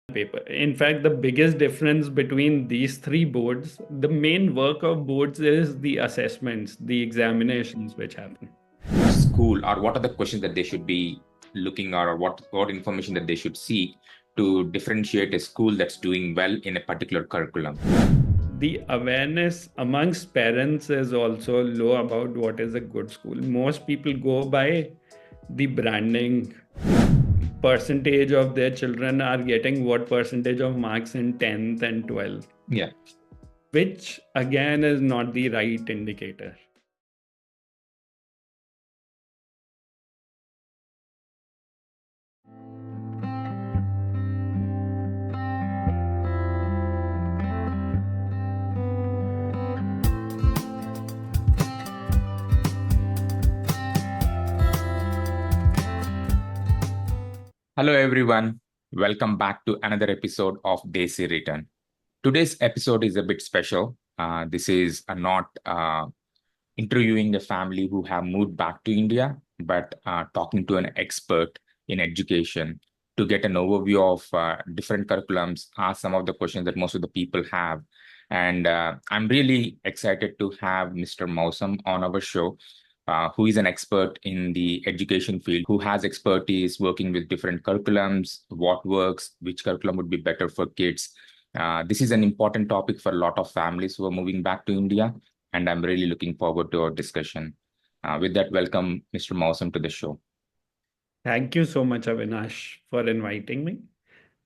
paper. In fact, the biggest difference between these three boards, the main work of boards is the assessments, the examinations which happen. School, or what are the questions that they should be looking, or what information that they should see to differentiate a school that's doing well in a particular curriculum? The awareness amongst parents is also low about what is a good school. Most people go by the branding. Percentage of their children are getting what percentage of marks in 10th and 12th. Yeah. Which again is not the right indicator. Hello, everyone. Welcome back to another episode of Desi Return. Today's episode is a bit special. This is not interviewing a family who have moved back to India, but talking to an expert in education to get an overview of different curriculums, ask some of the questions that most of the people have. And I'm really excited to have Mr. Mausam on our show. Who is an expert in the education field, who has expertise working with different curriculums, what works, which curriculum would be better for kids. This is an important topic for a lot of families who are moving back to India, and I'm really looking forward to our discussion. With that, welcome Mr. Mausam to the show. Thank you so much, Avinash, for inviting me.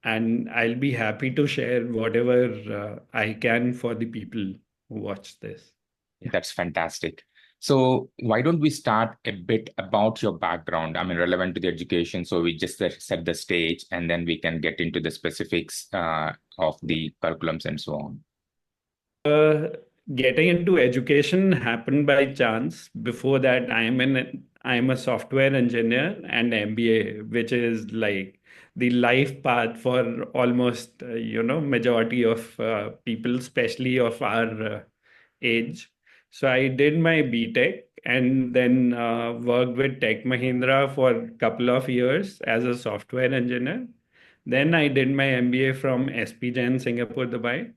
And I'll be happy to share whatever I can for the people who watch this. Yeah. That's fantastic. So why don't we start a bit about your background? I mean, relevant to the education. So we just set the stage, and then we can get into the specifics of the curriculums and so on. Getting into education happened by chance. Before that, I'm a software engineer and MBA, which is like the life path for almost majority of people, especially of our age. So I did my BTech and then worked with Tech Mahindra for a couple of years as a software engineer. Then I did my MBA from SP Jain, Singapore, Dubai.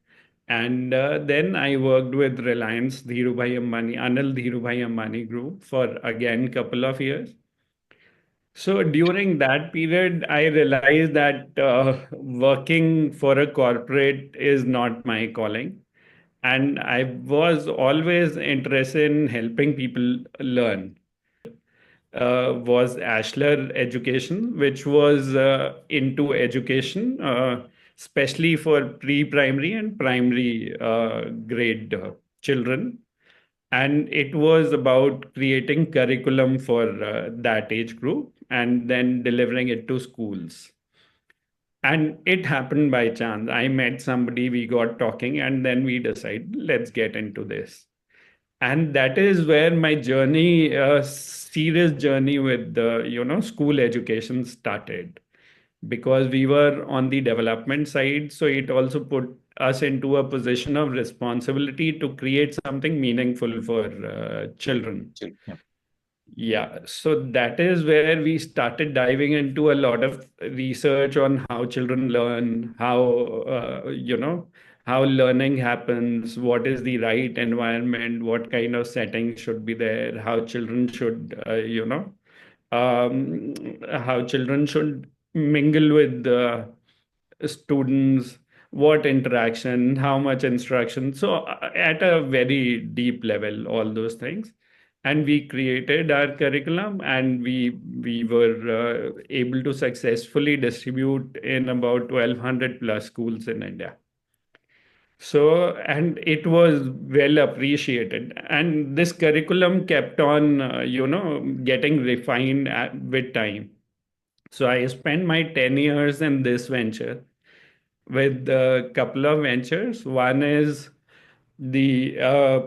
And then I worked with Reliance Dhirubhai Ambani, Anil Dhirubhai Ambani Group for again couple of years. So during that period, I realized that working for a corporate is not my calling. And I was always interested in helping people learn. Was Ashler Education, which was into education, especially for pre-primary and primary grade children. And it was about creating curriculum for that age group and then delivering it to schools. And it happened by chance. I met somebody, we got talking, and then we decided, let's get into this. And that is where my journey, serious journey with the, school education started. Because we were on the development side, so it also put us into a position of responsibility to create something meaningful for children. Yeah. Yeah, so that is where we started diving into a lot of research on how children learn, how learning happens, what is the right environment, what kind of setting should be there, how children should, how children should mingle with the students, what interaction, how much instruction. So at a very deep level, all those things. And we created our curriculum, and we were able to successfully distribute in about 1,200 plus schools in India. So, and it was well appreciated. And this curriculum kept on, getting refined with time. So I spent my 10 years in this venture with a couple of ventures. One is the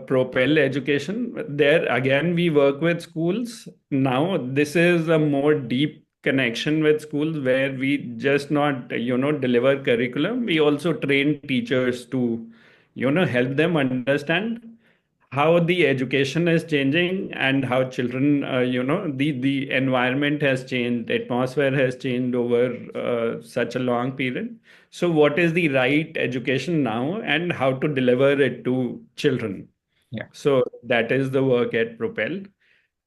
Propel education. There again, we work with schools. Now, this is a more deep connection with schools where we just not, deliver curriculum. We also train teachers to, help them understand how the education is changing and how children, the environment has changed, atmosphere has changed over such a long period. So, what is the right education now and how to deliver it to children? Yeah. So, that is the work at Propel.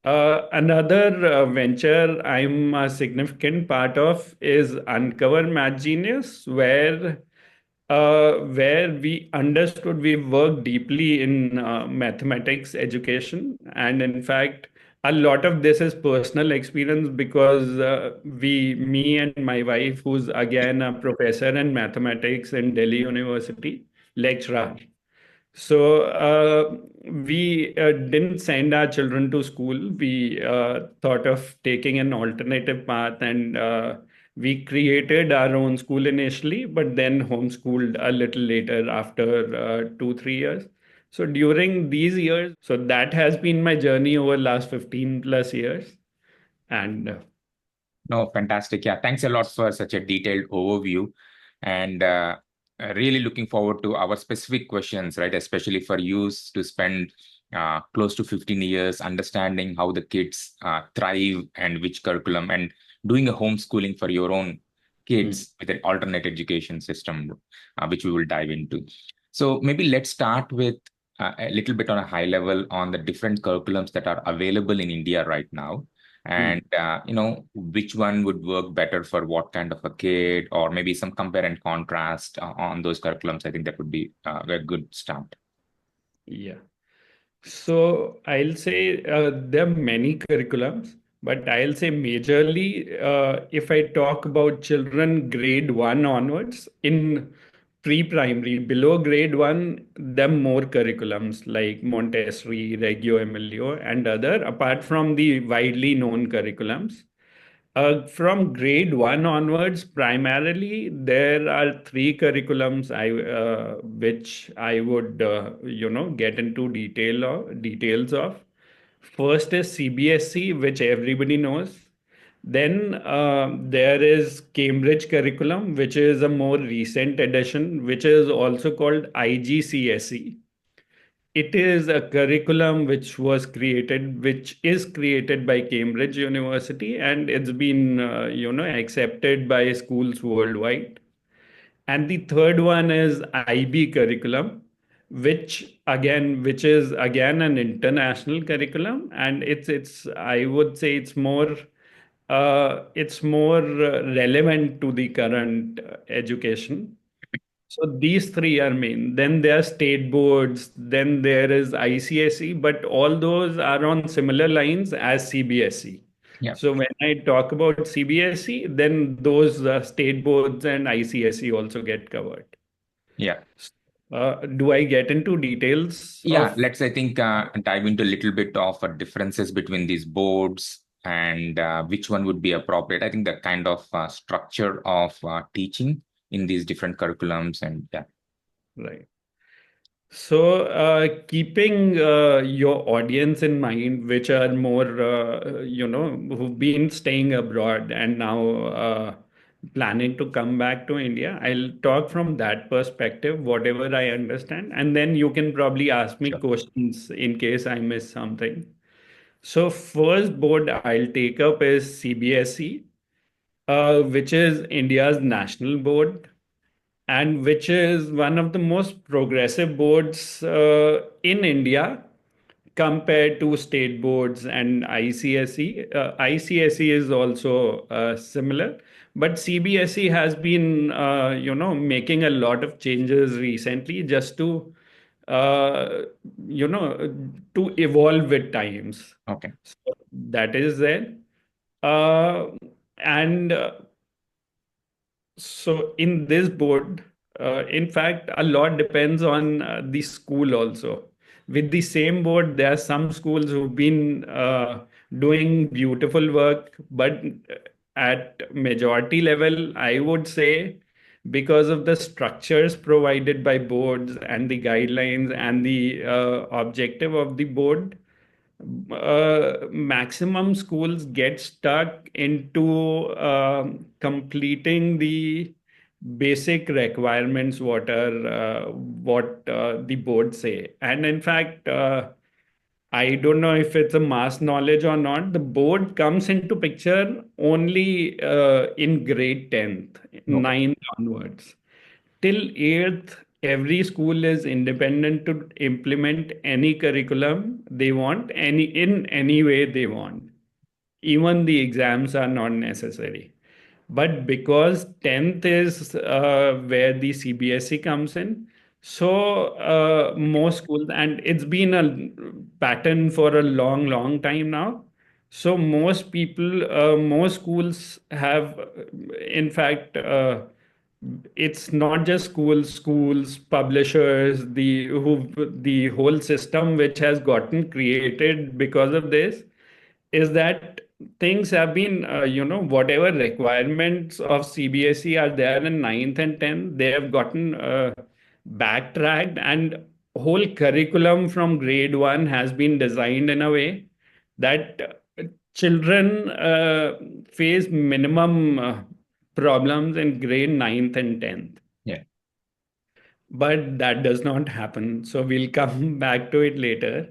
Another venture I'm a significant part of is Uncover Math Genius, where we understood we worked deeply in mathematics education. And in fact, a lot of this is personal experience because me and my wife, who's again a professor in mathematics in Delhi University, lecturer. So we didn't send our children to school. We thought of taking an alternative path, and we created our own school initially, but then homeschooled a little later after 2, 3 years. So during these years, so that has been my journey over last 15 plus years. And No, fantastic. Yeah, thanks a lot for such a detailed overview. And really looking forward to our specific questions, right? Especially for you to spend close to 15 years understanding how the kids thrive and which curriculum, and doing a homeschooling for your own hmm, kids with an alternate education system, which we will dive into. So maybe let's start with a little bit on a high level on the different curriculums that are available in India right now, hmm. and which one would work better for what kind of a kid, or maybe some compare and contrast on those curriculums. I think that would be a good start. Yeah. So I'll say there are many curriculums, but I'll say majorly if I talk about children grade one onwards in pre-primary, below grade one, there are more curriculums like Montessori, Reggio Emilio, and other, apart from the widely known curriculums. From grade one onwards, primarily there are three curriculums which I would get into details of. First is CBSE, which everybody knows. Then there is Cambridge curriculum, which is a more recent addition, which is also called IGCSE. It is a curriculum which is created by Cambridge University, and it's been, accepted by schools worldwide. And the third one is IB curriculum, which is again an international curriculum, and I would say it's more relevant to the current education. So these three are main. Then there are state boards. Then there is ICSE, but all those are on similar lines as CBSE. Yeah, So when I talk about CBSE, then those state boards and ICSE also get covered. yeah. Do I get into details Yeah, of? let's, I think, dive into a little bit of differences between these boards, and which one would be appropriate. I think the kind of structure of teaching in these different curriculums, and yeah. Right. So, keeping your audience in mind, which are more, who've been staying abroad and now planning to come back to India, I'll talk from that perspective, whatever I understand. And then you can probably ask me Sure. questions in case I miss something. So, first board I'll take up is CBSE, which is India's national board and which is one of the most progressive boards in India compared to state boards and ICSE. ICSE is also similar, but CBSE has been, making a lot of changes recently just uh, you know, to evolve with times. Okay. So that is there. Uh, and So in this board, in fact, a lot depends on the school also. With the same board, there are some schools who've been doing beautiful work, but at majority level, I would say because of the structures provided by boards and the guidelines and the objective of the board, maximum schools get stuck into completing basic requirements what the board say. And in fact, I don't know if it's a mass knowledge or not. The board comes into picture only in grade 10th, Okay. ninth onwards. Till 8th, every school is independent to implement any curriculum they want, in any way they want. Even the exams are not necessary. But because 10th is where the CBSE comes in, so most schools, and it's been a pattern for a long, long time now. So most schools have, in fact, it's not just schools, publishers, the whole system which has gotten created because of this is that things have been, whatever requirements of CBSE are there in ninth and 10th, they have gotten backtracked, and whole curriculum from grade 1 has been designed in a way that children face minimum problems in grade ninth and 10th. Yeah. But that does not happen. So we'll come back to it later.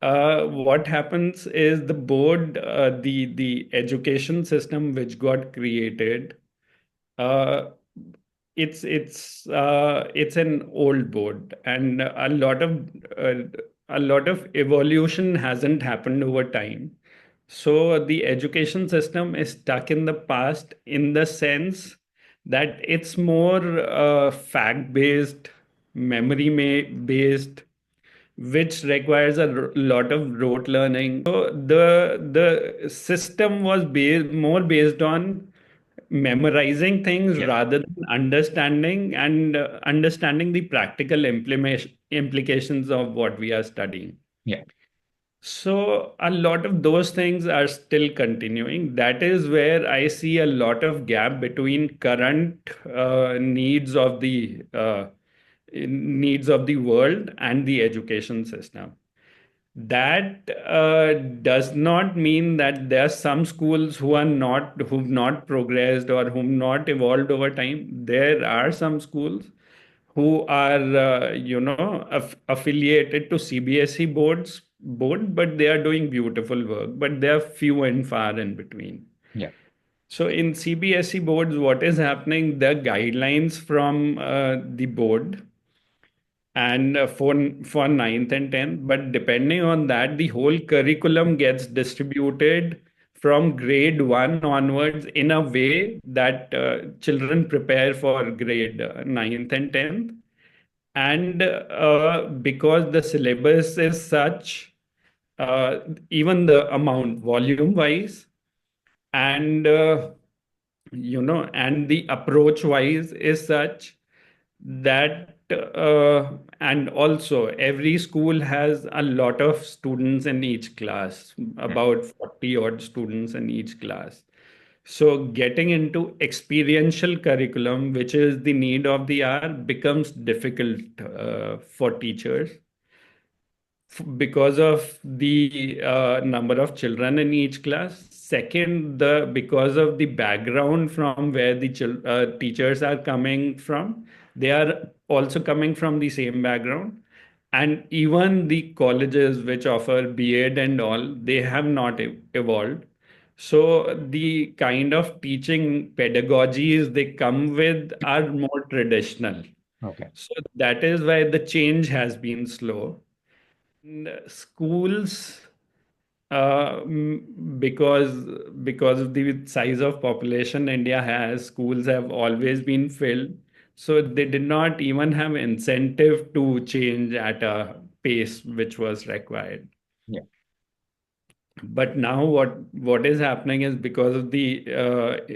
What happens is the board, the education system which got created, uh, it's an old board, and uh, a lot of evolution hasn't happened over time. So the education system is stuck in the past in the sense that it's more fact-based, memory-based, which requires a lot of rote learning. So the system was based on memorizing things Yeah. rather than understanding the practical implications of what we are studying. Yeah. So a lot of those things are still continuing. That is where I see a lot of gap between current needs of the world and the education system. That does not mean that there are some schools who've not progressed or who've not evolved over time. There are some schools who are, affiliated to CBSE board, but they are doing beautiful work. But they are few and far in between. Yeah. So in CBSE boards, what is happening? The guidelines from the board and for ninth and 10th, but depending on that, the whole curriculum gets distributed from grade 1 onwards in a way that children prepare for grade ninth and 10th. And because the syllabus is such, uh, even the amount volume wise, and and the approach wise is such that and also every school has a lot of students in each class, Mm. about 40 odd students in each class. So getting into experiential curriculum, which is the need of the hour, becomes difficult for teachers because of the number of children in each class. Second, the because of the background from where the teachers are coming from, they are also coming from the same background. And even the colleges which offer B.Ed and all, they have not evolved. So the kind of teaching pedagogies they come with are more traditional. Okay. So that is why the change has been slow. Schools, because of the size of population India has, schools have always been filled. So they did not even have incentive to change at a pace which was required. Yeah. But now what is happening is because of the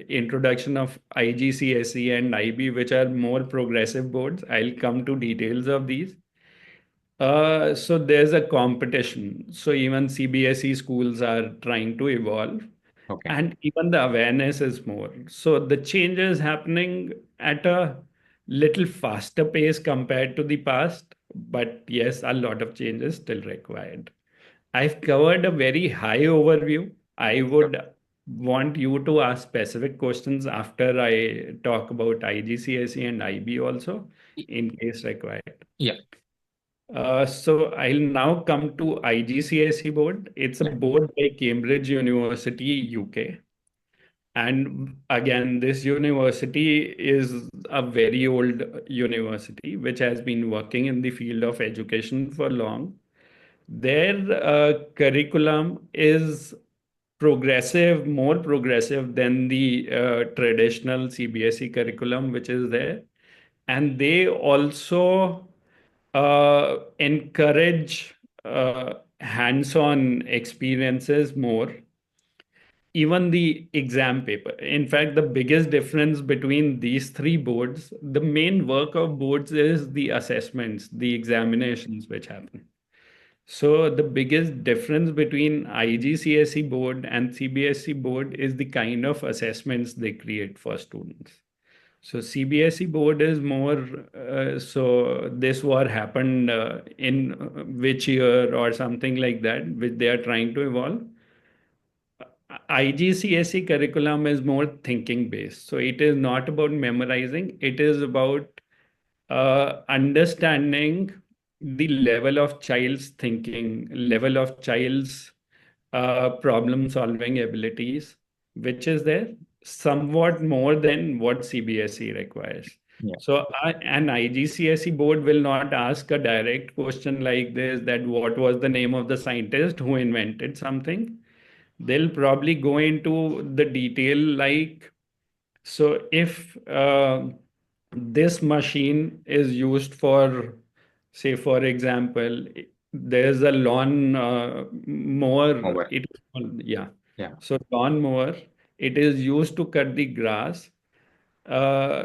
introduction of IGCSE and IB, which are more progressive boards. I'll come to details of these. So there's a competition. So even CBSE schools are trying to evolve, Okay. and even the awareness is more. So the change is happening at a little faster pace compared to the past, but yes, a lot of change is still required. I've covered a very high overview. I would want you to ask specific questions after I talk about IGCSE and IB also, in case required. Yeah. So I'll now come to IGCSE board. It's a Yeah. board by Cambridge University, UK. And again, this university is a very old university which has been working in the field of education for long. Their curriculum is progressive, more progressive than the traditional CBSE curriculum, which is there. And they also encourage hands-on experiences more, even the exam paper. In fact, the biggest difference between these three boards, the main work of boards is the assessments, the examinations which happen. So the biggest difference between IGCSE board and CBSE board is the kind of assessments they create for students. So CBSE board is more, so this war happened in which year or something like that, which they are trying to evolve. IGCSE curriculum is more thinking based. So it is not about memorizing, it is about understanding the level of child's thinking, level of child's problem solving abilities, which is there somewhat more than what CBSE requires. Yeah. So an IGCSE board will not ask a direct question like this, that what was the name of the scientist who invented something. They'll probably go into the detail like, so if this machine is used for, say, for example, there's a lawn mower. Over. It is called, yeah. Yeah. So lawn mower, it is used to cut the grass. Uh,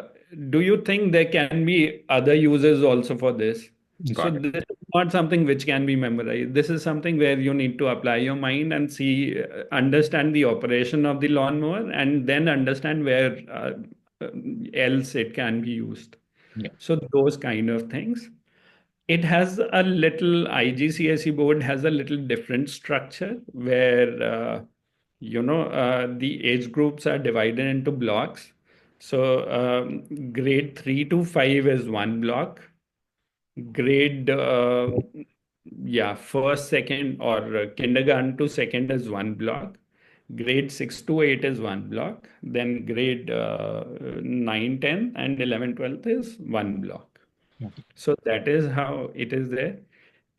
do you think there can be other uses also for this? So Got it. this is not something which can be memorized. This is something where you need to apply your mind and see, understand the operation of the lawnmower, and then understand where else it can be used. Yeah. So those kind of things. It has a little, IGCSE board has a little different structure where the age groups are divided into blocks. So grade 3 to 5 is one block. Grade first, second, or kindergarten to second is one block. Grade 6 to 8 is one block. Then grade 9, 10, and 11, 12 is one block. Okay. So that is how it is there.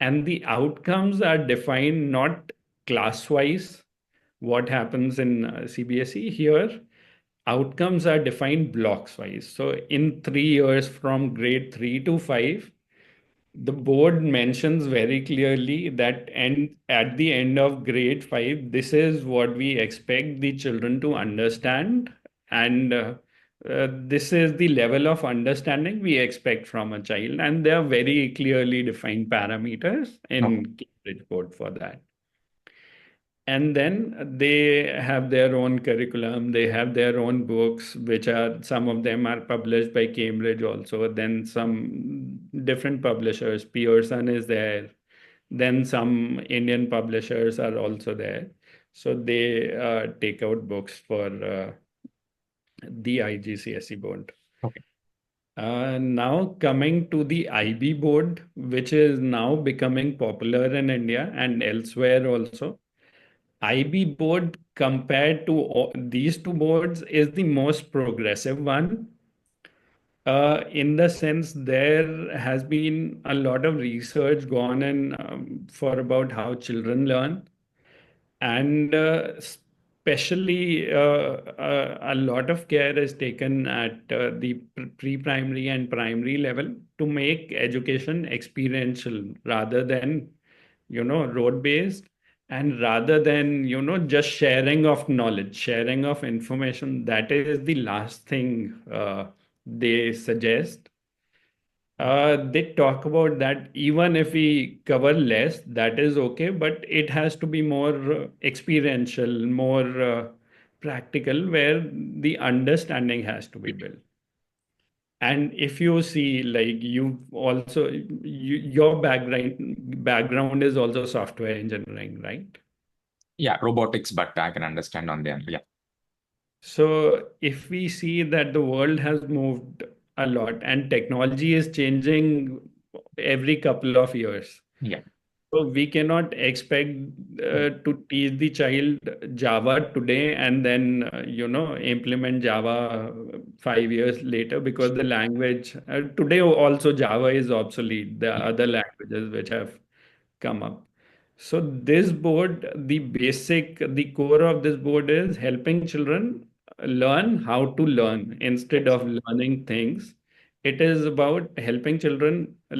And the outcomes are defined not class-wise, what happens in CBSE. Here, outcomes are defined blocks-wise. So in 3 years from grade 3 to 5, the board mentions very clearly that at the end of grade 5, this is what we expect the children to understand. And this is the level of understanding we expect from a child. And there are very clearly defined parameters Okay. in Cambridge board for that. And then they have their own curriculum, they have their own books, which are, some of them are published by Cambridge also. Then some different publishers, Pearson is there. Then some Indian publishers are also there. So they take out books for the IGCSE board. Okay. Now coming to the IB board, which is now becoming popular in India and elsewhere also. IB board compared to these two boards is the most progressive one. In the sense, there has been a lot of research gone in for about how children learn, and especially a lot of care is taken at the pre-primary and primary level to make education experiential rather than road based, and rather than just sharing of knowledge, sharing of information. That is the last thing they suggest. They talk about that even if we cover less, that is okay, but it has to be more experiential, more practical, where the understanding has to be built. And if you see, like, your background is also software engineering, right? Yeah, robotics, but I can understand on them. Yeah. So if we see that the world has moved a lot and technology is changing every couple of years, Yeah. so we cannot expect to teach the child Java today and then implement Java 5 years later, because the language today also Java is obsolete. There Yeah. are other languages which have come up. So this board, the core of this board is helping children learn how to learn instead Yes. of learning things. It is about helping children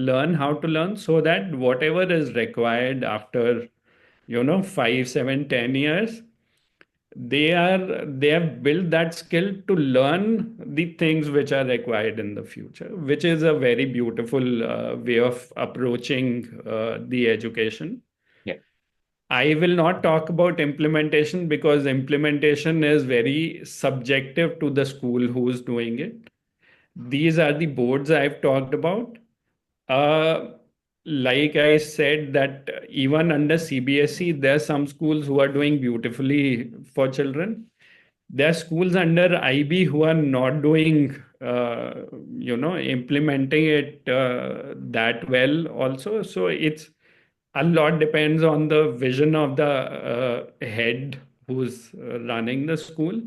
learn how to learn so that whatever is required after, 5, 7, 10 years, they have built that skill to learn the things which are required in the future, which is a very beautiful way of approaching the education. Yeah. I will not talk about implementation because implementation is very subjective to the school who's doing it. These are the boards I've talked about. Uh, like I said, that even under CBSE, there are some schools who are doing beautifully for children. There are schools under IB who are not doing, implementing it that well also. So it's a lot depends on the vision of the head who's running the school,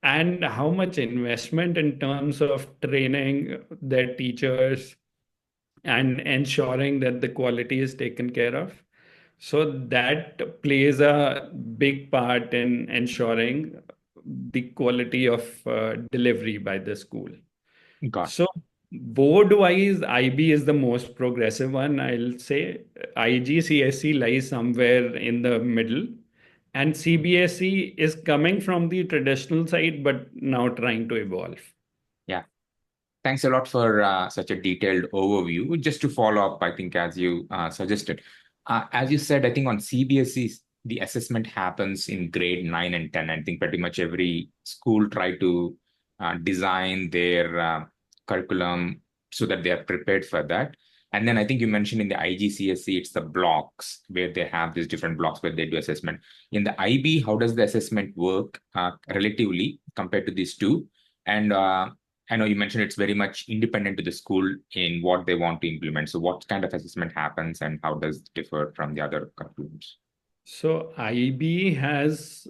and how much investment in terms of training their teachers and ensuring that the quality is taken care of. So that plays a big part in ensuring the quality of delivery by the school. Got. So board wise, IB is the most progressive one, I'll say. IGCSE lies somewhere in the middle, and CBSE is coming from the traditional side, but now trying to evolve. Yeah. Thanks a lot for such a detailed overview. Just to follow up, I think, as you suggested, as you said, I think on CBSE, the assessment happens in grade 9 and 10. I think pretty much every school try to design their curriculum so that they are prepared for that. And then I think you mentioned in the IGCSE, it's the blocks where they have these different blocks where they do assessment. In the IB, how does the assessment work relatively compared to these two? And I know you mentioned it's very much independent to the school in what they want to implement. So, what kind of assessment happens and how does it differ from the other curriculums? So IB has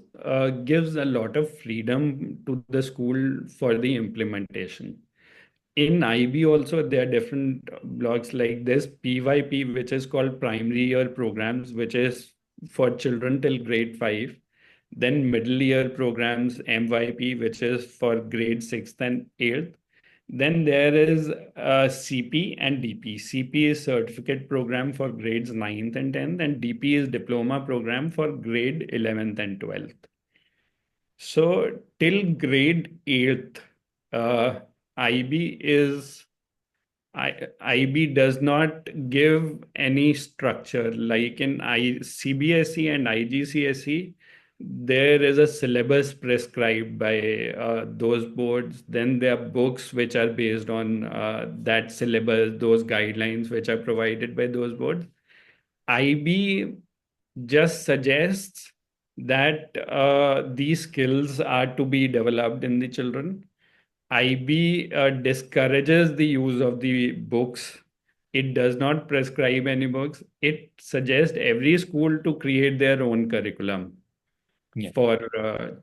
gives a lot of freedom to the school for the implementation. In IB also there are different blocks like this PYP, which is called primary year programs, which is for children till grade 5. Then middle year programs MYP, which is for grade 6th and 8th. Then there is CP and DP. CP is certificate program for grades 9th and 10th, and DP is diploma program for grade 11th and 12th. So till grade 8th, IB is IB does not give any structure. Like in CBSE and IGCSE, there is a syllabus prescribed by those boards. Then there are books which are based on that syllabus, those guidelines which are provided by those boards. IB just suggests that these skills are to be developed in the children. IB discourages the use of the books. It does not prescribe any books. It suggests every school to create their own curriculum Yeah. for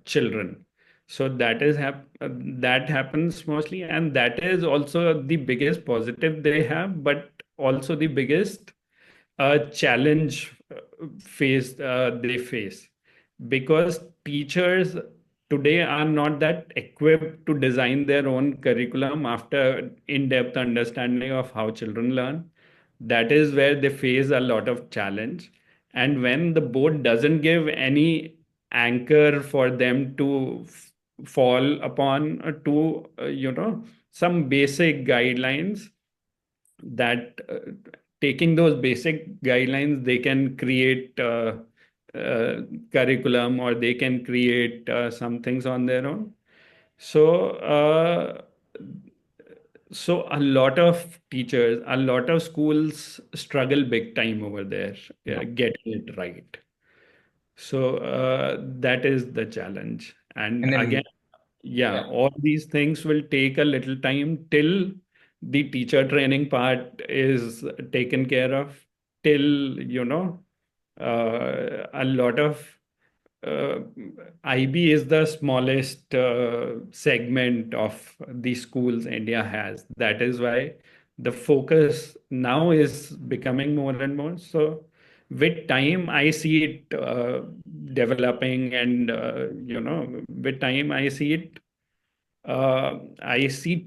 children. So that happens mostly, and that is also the biggest positive they have, but also the biggest challenge they face, because teachers today are not that equipped to design their own curriculum after in-depth understanding of how children learn. That is where they face a lot of challenge. And when the board doesn't give any anchor for them to fall upon to some basic guidelines, that taking those basic guidelines, they can create uh, curriculum, or they can create some things on their own. So, so a lot of teachers, a lot of schools struggle big time over there, Yeah. getting it right. So that is the challenge. And And again, then, Yeah, Yeah. all these things will take a little time till the teacher training part is taken care of, till, a lot of uh, IB is the smallest segment of the schools India has. That is why the focus now is becoming more and more. So, with time, I see it developing, and with time, I see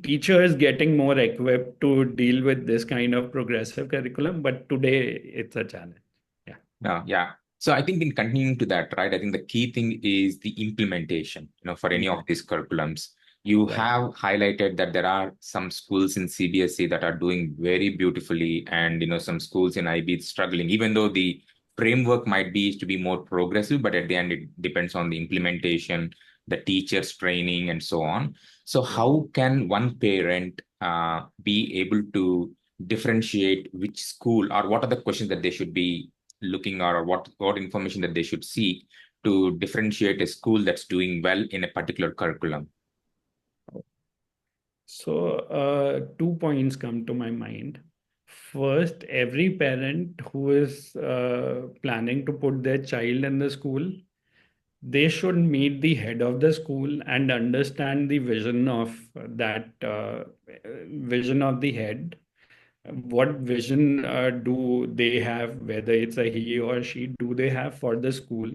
teachers getting more equipped to deal with this kind of progressive curriculum, but today it's a challenge. Yeah, Yeah. So I think in continuing to that, right, I think the key thing is the implementation, for any of yeah, these curriculums. You right. have highlighted that there are some schools in CBSE that are doing very beautifully, and some schools in IB struggling, even though the framework might be to be more progressive, but at the end it depends on the implementation, the teachers training, and so on. So Yeah. how can one parent be able to differentiate which school, or what are the questions that they should be looking, or what information that they should seek to differentiate a school that's doing well in a particular curriculum? So, 2 points come to my mind. First, every parent who is planning to put their child in the school, they should meet the head of the school and understand the vision of that vision of the head. What vision do they have, whether it's a he or she, do they have for the school?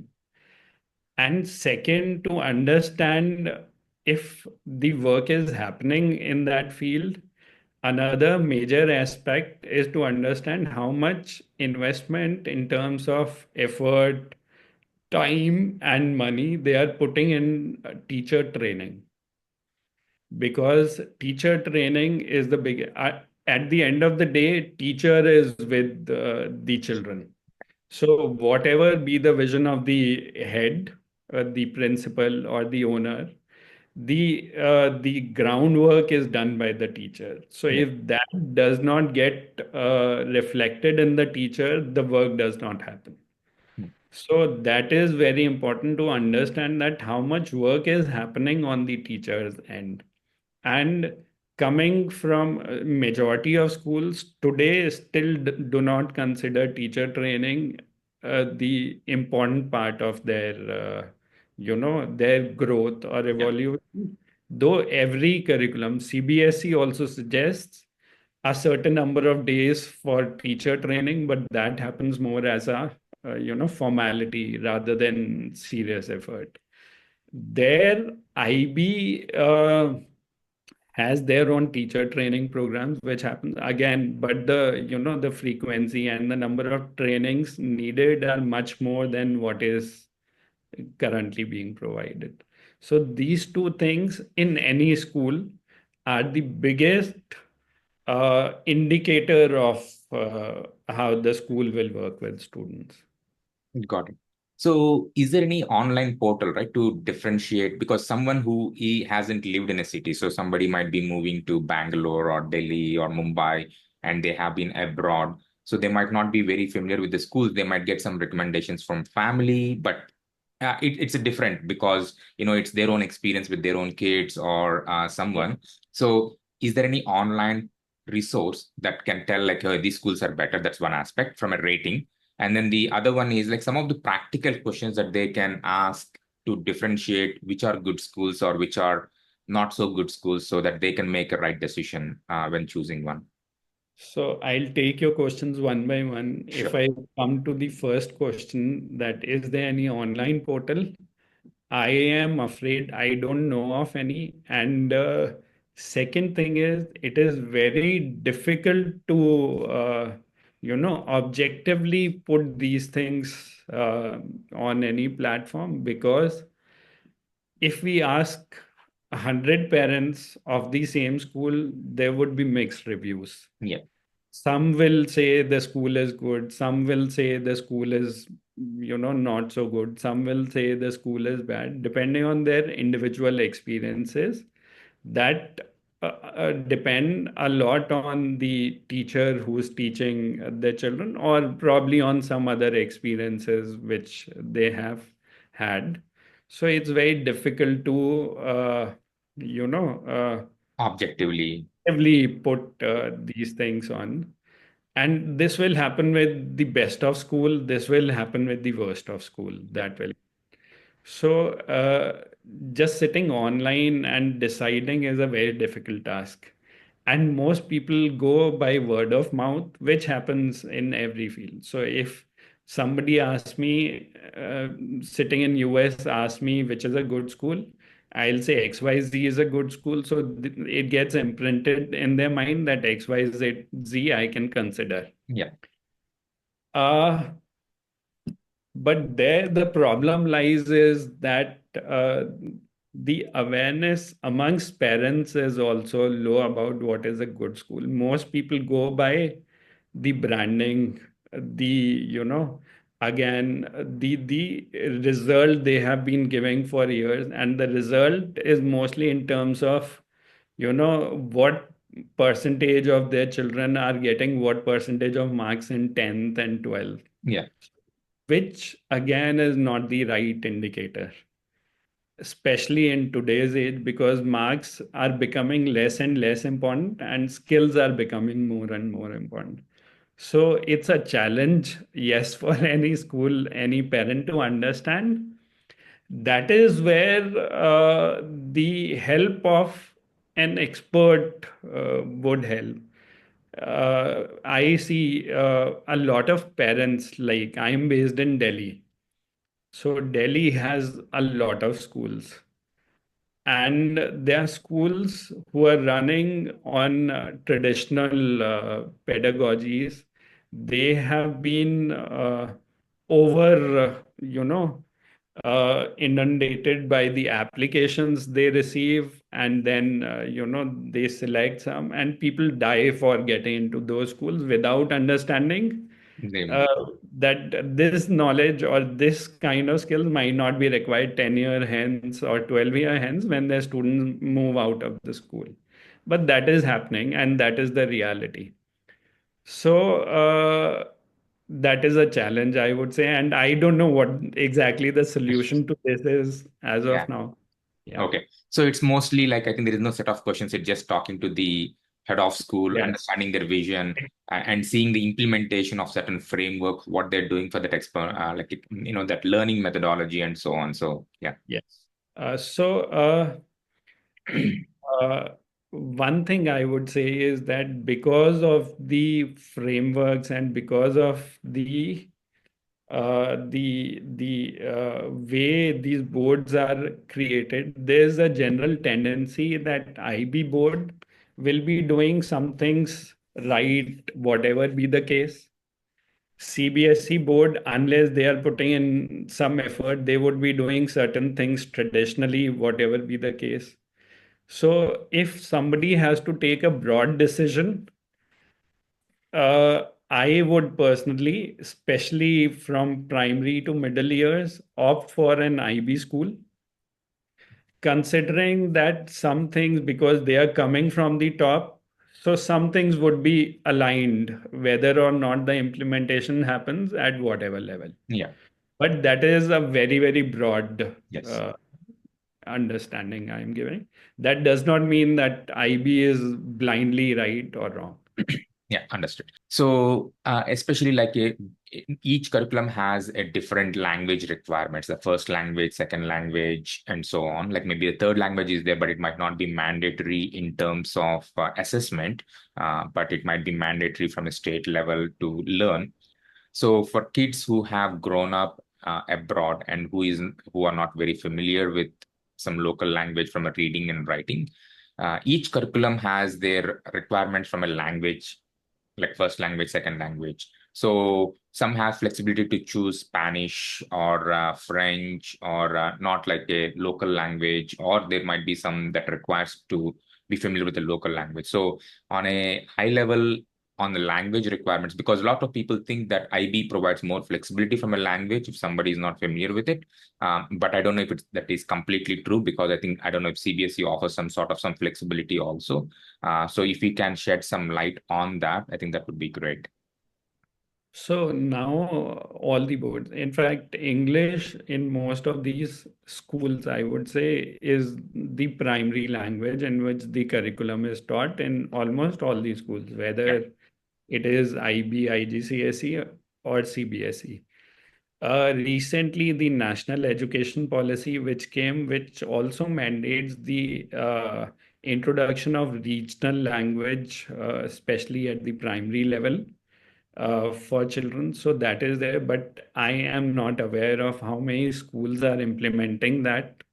And second, to understand if the work is happening in that field. Another major aspect is to understand how much investment in terms of effort, time, and money they are putting in teacher training. Because teacher training is the big, at the end of the day, teacher is with the children. So, whatever be the vision of the head, the principal, or the owner, the groundwork is done by the teacher. So, Yeah. if that does not get reflected in the teacher, the work does not happen. So, that is very important to understand that how much work is happening on the teacher's end. And coming from majority of schools today still do not consider teacher training the important part of their their growth or Yeah. evolution. Though every curriculum, CBSE also suggests a certain number of days for teacher training, but that happens more as a formality rather than serious effort. There, IB has their own teacher training programs, which happens again, but the frequency and the number of trainings needed are much more than what is currently being provided. So these two things in any school are the biggest indicator of how the school will work with students. Got it. So, is there any online portal, right, to differentiate? Because someone who he hasn't lived in a city, so somebody might be moving to Bangalore or Delhi or Mumbai, and they have been abroad, so they might not be very familiar with the schools. They might get some recommendations from family, but it's a different, because it's their own experience with their own kids or Yeah. someone. So, is there any online resource that can tell, like, these schools are better? That's one aspect from a rating. And then the other one is like some of the practical questions that they can ask to differentiate which are good schools or which are not so good schools, so that they can make a right decision when choosing one. So I'll take your questions one by one. If Sure. I come to the first question, that is there any online portal? I am afraid I don't know of any. And second thing is, it is very difficult to, objectively put these things on any platform, because if we ask 100 parents of the same school, there would be mixed reviews. Yeah. Some will say the school is good, some will say the school is not so good, some will say the school is bad, depending on their individual experiences. That depend a lot on the teacher who's teaching the children, or probably on some other experiences which they have had. So it's very difficult to Objectively. heavily put these things on. And this will happen with the best of school. This will happen with the worst of school. Yeah. That will. So, just sitting online and deciding is a very difficult task. And most people go by word of mouth, which happens in every field. So, if somebody asks me, sitting in US, asks me which is a good school, I'll say XYZ is a good school. So, it gets imprinted in their mind that XYZ I can consider. Yeah. Uh, but there, the problem lies is that the awareness amongst parents is also low about what is a good school. Most people go by the branding, again, the result they have been giving for years, and the result is mostly in terms of, what percentage of their children are getting what percentage of marks in 10th and 12th, Yeah. which again is not the right indicator, especially in today's age, because marks are becoming less and less important and skills are becoming more and more important. So it's a challenge, yes, for any school, any parent to understand. That is where the help of an expert would help. I see a lot of parents, like I'm based in Delhi. So Delhi has a lot of schools, and there are schools who are running on traditional pedagogies. They have been over, inundated by the applications they receive, and then they select some, and people die for getting into those schools without understanding Them. uh, that this knowledge or this kind of skills might not be required 10-year hence or 12-year hence when the students move out of the school. But that is happening, and that is the reality. So that is a challenge, I would say, and I don't know what exactly the solution to this is as Yeah. of now. Yeah. Okay. So it's mostly like, I think there is no set of questions. It's just talking to the head of school, Yes. understanding their vision, and seeing the implementation of certain framework, what they're doing for that that learning methodology and so on. So yeah. Yes. Uh, one thing I would say is that because of the frameworks and because of the way these boards are created, there's a general tendency that IB board will be doing some things right, whatever be the case. CBSE board, unless they are putting in some effort, they would be doing certain things traditionally, whatever be the case. So if somebody has to take a broad decision, I would personally, especially from primary to middle years, opt for an IB school, considering that some things, because they are coming from the top, so some things would be aligned, whether or not the implementation happens at whatever level. Yeah. But that is a very, very broad Yes. uh, understanding I'm giving. That does not mean that IB is blindly right or wrong. Yeah, understood. So, especially each curriculum has a different language requirements, the first language, second language, and so on. Like maybe the third language is there, but it might not be mandatory in terms of assessment, but it might be mandatory from a state level to learn. So for kids who have grown up abroad and who are not very familiar with some local language from a reading and writing, each curriculum has their requirements from a language, like first language, second language. So some have flexibility to choose Spanish or French or not like a local language, or there might be some that requires to be familiar with the local language. So on a high level, on the language requirements, because a lot of people think that IB provides more flexibility from a language if somebody is not familiar with it. But I don't know if that is completely true, because I don't know if CBSE offers some flexibility also. So if we can shed some light on that, I think that would be great. So now all the boards, in fact, English in most of these schools, I would say, is the primary language in which the curriculum is taught in almost all these schools, Yeah. whether it is IB, IGCSE, or CBSE. Recently, the national education policy, which came, which also mandates the introduction of regional language, especially at the primary level for children. So that is there, but I am not aware of how many schools are implementing that.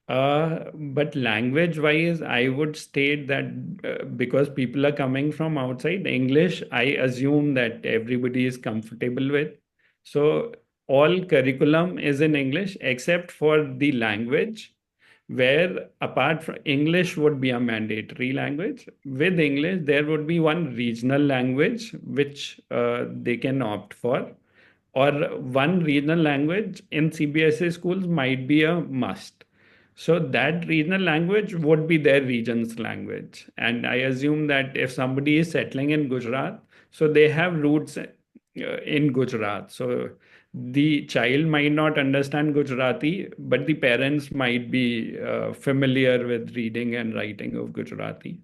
But language-wise, I would state that because people are coming from outside, English, I assume that everybody is comfortable with. So all curriculum is in English except for the language, where apart from English would be a mandatory language. With English, there would be one regional language which they can opt for, or one regional language in CBSE schools might be a must. So that regional language would be their region's language. And I assume that if somebody is settling in Gujarat, so they have roots in Gujarat. So the child might not understand Gujarati, but the parents might be familiar with reading and writing of Gujarati.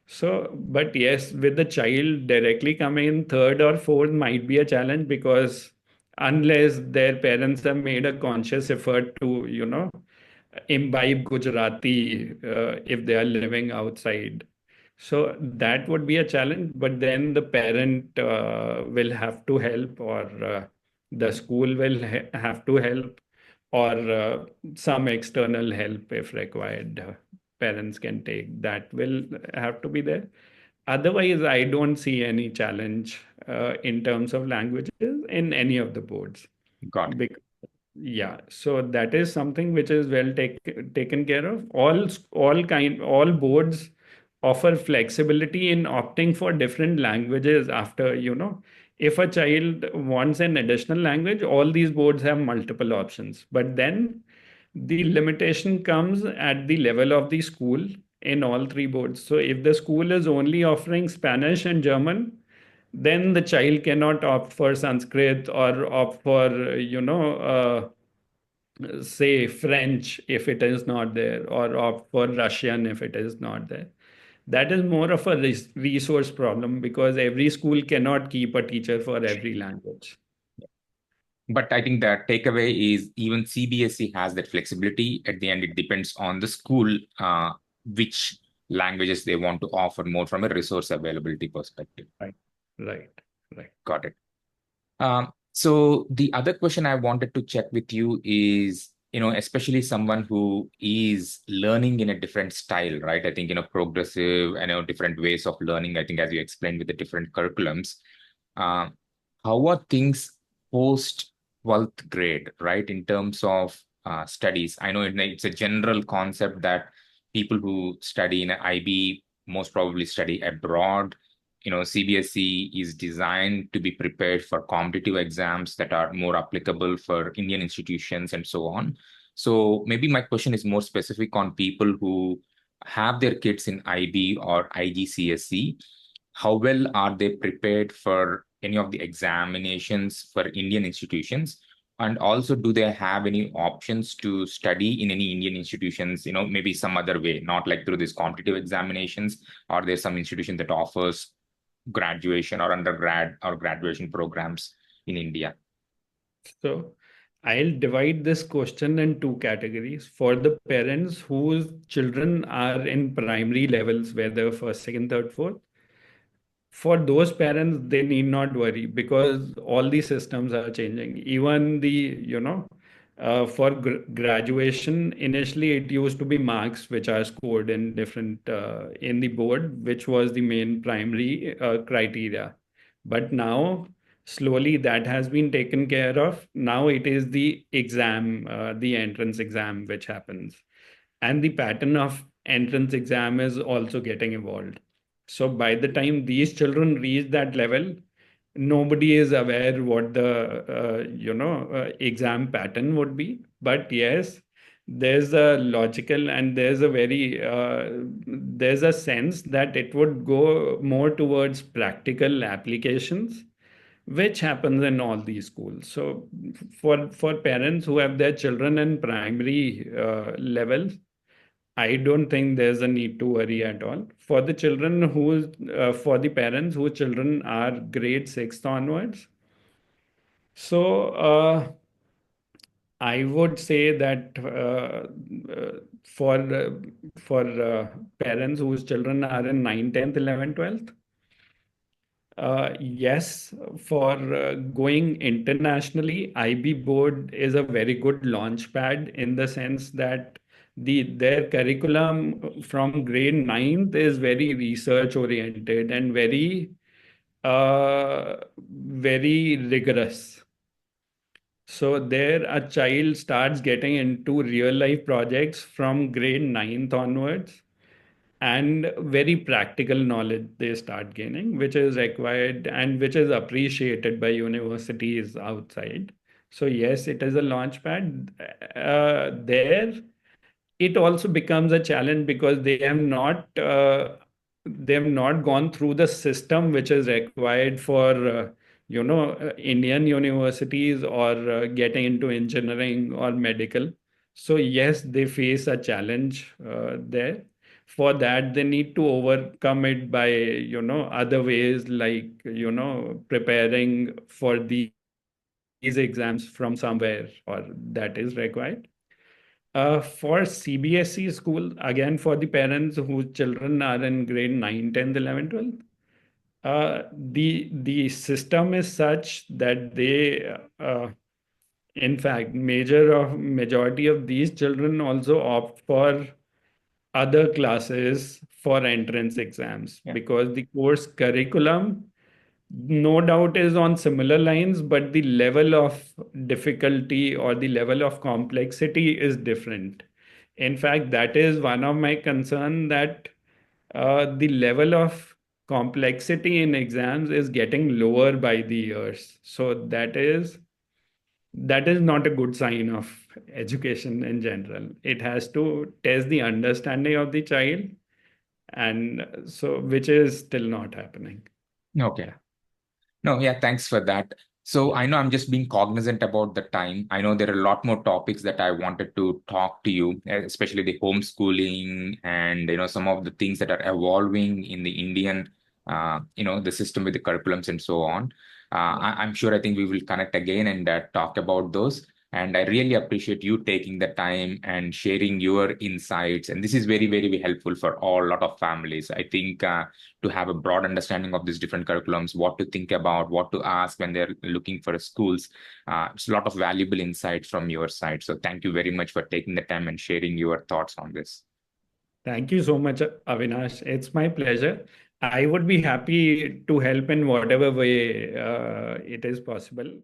So, but yes, with the child directly coming in third or fourth might be a challenge, because unless their parents have made a conscious effort to, imbibe Gujarati if they are living outside. So that would be a challenge, but then the parent will have to help, or the school will have to help, or some external help if required. Parents can take that, will have to be there. Otherwise, I don't see any challenge in terms of languages in any of the boards. Got it. Yeah, so that is something which is taken care of. All boards offer flexibility in opting for different languages after, if a child wants an additional language, all these boards have multiple options. But then the limitation comes at the level of the school in all three boards. So if the school is only offering Spanish and German, then the child cannot opt for Sanskrit, or opt for, say French if it is not there, or opt for Russian if it is not there. That is more of a resource problem, because every school cannot keep a teacher for every language. But I think the takeaway is even CBSE has that flexibility. At the end, it depends on the school which languages they want to offer more from a resource availability perspective. Right, right, right. Got it. So the other question I wanted to check with you is, especially someone who is learning in a different style, right? I think, progressive, different ways of learning, I think, as you explained with the different curriculums. Uh, how are things post 12th grade, right? In terms of studies, I know it's a general concept that people who study in an IB most probably study abroad. CBSE is designed to be prepared for competitive exams that are more applicable for Indian institutions and so on. So maybe my question is more specific on people who have their kids in IB or IGCSE. How well are they prepared for any of the examinations for Indian institutions? And also, do they have any options to study in any Indian institutions, maybe some other way, not like through these competitive examinations? Or there's some institution that offers graduation or undergrad or graduation programs in India? So I'll divide this question in two categories. For the parents whose children are in primary levels, whether first, second, third, fourth, for those parents, they need not worry, because all the systems are changing. Even for graduation, initially it used to be marks which are scored in different, in the board, which was the main primary criteria. But now, slowly that has been taken care of. Now it is the exam, the entrance exam, which happens. And the pattern of entrance exam is also getting evolved. So by the time these children reach that level, nobody is aware what the exam pattern would be. But yes, there's a logical, and there's a sense that it would go more towards practical applications, which happens in all these schools. So for parents who have their children in primary levels, I don't think there's a need to worry at all. For the parents whose children are grade sixth onwards, so I would say that for uh, for parents whose children are in 9th, 10th, 11th, 12th, yes, for going internationally, IB board is a very good launch pad in the sense that their curriculum from grade ninth is very research oriented and very rigorous. So there a child starts getting into real life projects from grade ninth onwards, and very practical knowledge they start gaining, which is required and which is appreciated by universities outside. So yes, it is a launch pad. There it also becomes a challenge because they have not gone through the system which is required for Indian universities, or getting into engineering or medical. So yes, they face a challenge there. For that, they need to overcome it by other ways, like preparing for these exams from somewhere, or that is required. For CBSE school, again, for the parents whose children are in grade 9, 10, 11, 12, the system is such that in fact, majority of these children also opt for other classes for entrance exams, Yeah. because the course curriculum no doubt is on similar lines, but the level of difficulty or the level of complexity is different. In fact, that is one of my concern, that the level of complexity in exams is getting lower by the years. So that is not a good sign of education in general. It has to test the understanding of the child, and so which is still not happening. Okay. No, yeah, thanks for that. So Yeah. I know I'm just being cognizant about the time. I know there are a lot more topics that I wanted to talk to you, especially the homeschooling and some of the things that are evolving in the Indian, the system with the curriculums and so on. Yeah. I'm sure I think we will connect again and talk about those. And I really appreciate you taking the time and sharing your insights. And this is very, very helpful for all lot of families. I think to have a broad understanding of these different curriculums, what to think about, what to ask when they're looking for schools. It's a lot of valuable insights from your side. So thank you very much for taking the time and sharing your thoughts on this. Thank you so much, Avinash. It's my pleasure. I would be happy to help in whatever way it is possible.